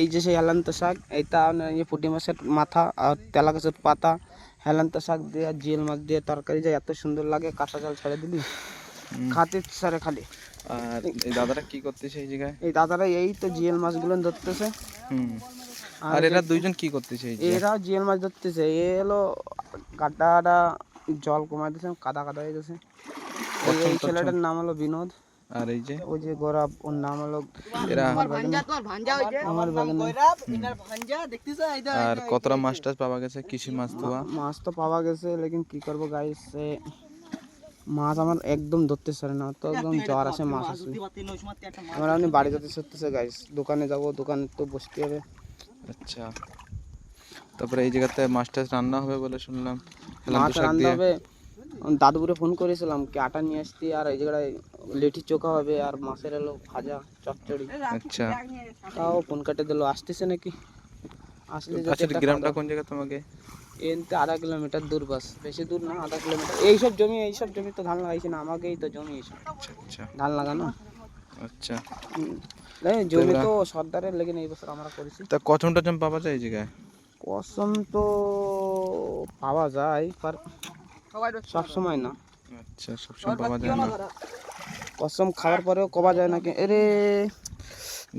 এই যে সেই হেলান্ত শাক, এইটা এই পুঁটি মাছের মাথা আর তেলা গাছের পাতা, হেলান্ত শাক দিয়ে আর জিয়েল মাছ দিয়ে তরকারি যায়, এত সুন্দর লাগে। কাঁচা জাল ছেড়ে দিলি খাতে সারে খালি। আর এই দাদারা কি করতেছে এই জায়গায়? এই দাদারা এই তো জিয়েল মাছগুলো ধরতেছে। আর এরা দুইজন কি করতেছে? এরাও জিয়েল মাছ ধরতেছে। এ হলো গাড্ডাটা জল কমাই দিয়েছে, কাদা কাদা হয়ে গেছে। এই ছেলেটার নাম হলো বিনোদ। আর এই যে ওই যে গোরাব, ওর নাম হলো এরা। আমার বাগানে। আর কতটা মাছ টাছ পাওয়া গেছে? কৃষি মাছ ধোয়া মাছ তো পাওয়া গেছে, লেকিন কি করবো গাইস, মাছ আমার একদম ধরতে পারে না, তো একদম জ্বর আসে মাছ আসলে। আমার আপনি বাড়ি যেতে সরতেছে গাইস, দোকানে যাবো, দোকানে তো বসতে হবে। আচ্ছা, তারপরে এই জায়গাতে মাছ টাছ রান্না হবে বলে শুনলাম। মাছ রান্না হবে। দাদুপুরে ফোন করেছিলাম কি আটা নিয়ে আসতি, আর এই জায়গায় লেঠি চোখা হবে, আর মাছের এলো ভাজা চচ্চড়ি। আচ্ছা, তাও ফোন কাটে দিল, আসতেছে নাকি। আসলে আচ্ছা, গ্রামটা কোন জায়গা তোমাকে? এনতে 1/2 কিলোমিটার দূর, বাস বেশি দূর না, 1/2 কিলোমিটার। এইসব জমি তো ধান লাগাইছে না, আমাকেই তো জমি এইসব আচ্ছা, ধান লাগানো। আচ্ছা, জমি তো সর্দারের, লেগে এই বছর আমরা করেছি। তা কচম টচম পাওয়া যায় এই জায়গায়? কসম তো পাওয়া যায়, पर সব সময় না। আচ্ছা, সবসময় পাওয়া যায় না। কসম খাওয়ার পরেও কবা যায় না কি। আরে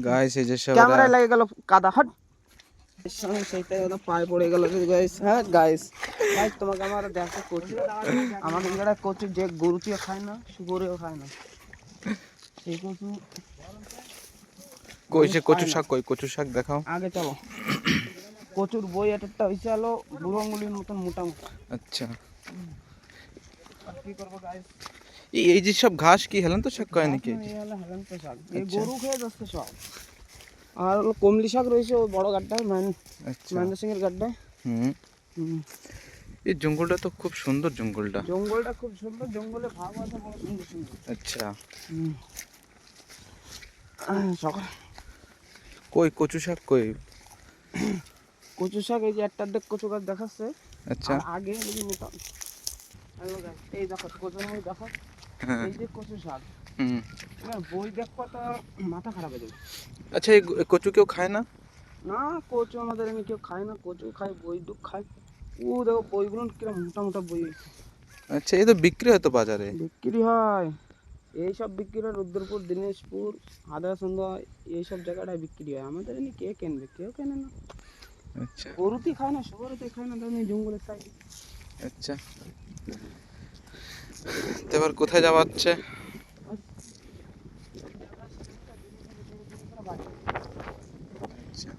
গাইস, এই যে সব ক্যামেরায় লেগে গেল কাদা, হট। সেইটাই ওটা পায়ে পড়ে গেল গাইস। হ্যাঁ গাইস, গাইস তোমাকে আমার দেখো কচু, আমাদের এখানে কচু যে গরুটিও খায় না, শুকরেও খায় না, সেই কচু। কই সে কচু শাক? কই কচু শাক দেখাও আগে চলো। কচুর বই একটা হয়েছে হলো বুড়ো আঙুলির মতন মোটা মোটা। আচ্ছা, কি করবো গাইস। এই যে সব ঘাস কি হেলান্ত শাক কয় নাকি? এই হলো হেলান্ত শাক, এই গরু খেয়ে যাচ্ছে সব। আর হলো কমলি শাক রয়েছে ওই বড় গাড্ডায়, মহেন্দ্র সিং এর গাড্ডায়। এই জঙ্গলটা তো খুব সুন্দর। জঙ্গলটা খুব সুন্দর, জঙ্গলে ভাব আছে বড় সুন্দর সুন্দর। আচ্ছা, সকাল কই কচু শাক কই? কচু শাক এই যে একটা দেখ কচু গাছ দেখাচ্ছে। আচ্ছা, আর আগে নিতাম। এই দেখো কচু গাছ দেখো, এই যে কচু শাক। বই দেখো তো মাথা খারাপ হয়ে যাবে। আচ্ছা, এই কচু কেউ খায় না? না, কচু আমাদের এমনি কেউ খায় না, কচু খায়, বই দুঃখ খায়। ও দেখো বইগুলো কিরকম মোটা মোটা বই। আচ্ছা, এই তো বিক্রি হয় তো বাজারে? বিক্রি হয়, এইসব বিক্রি হয় রুদ্রপুর, দিনাজপুর, হাদাসন্দ, এইসব জায়গাটায় বিক্রি হয়। আমাদের এমনি কে কিনবে, কেউ কেনে না। আচ্ছা, গরুতে খায় না, শুয়োরেতে খায় না, ধরুন এই জঙ্গলের সাইডে। আচ্ছা, তো এবার কোথায় যাওয়া হচ্ছে? আচ্ছা,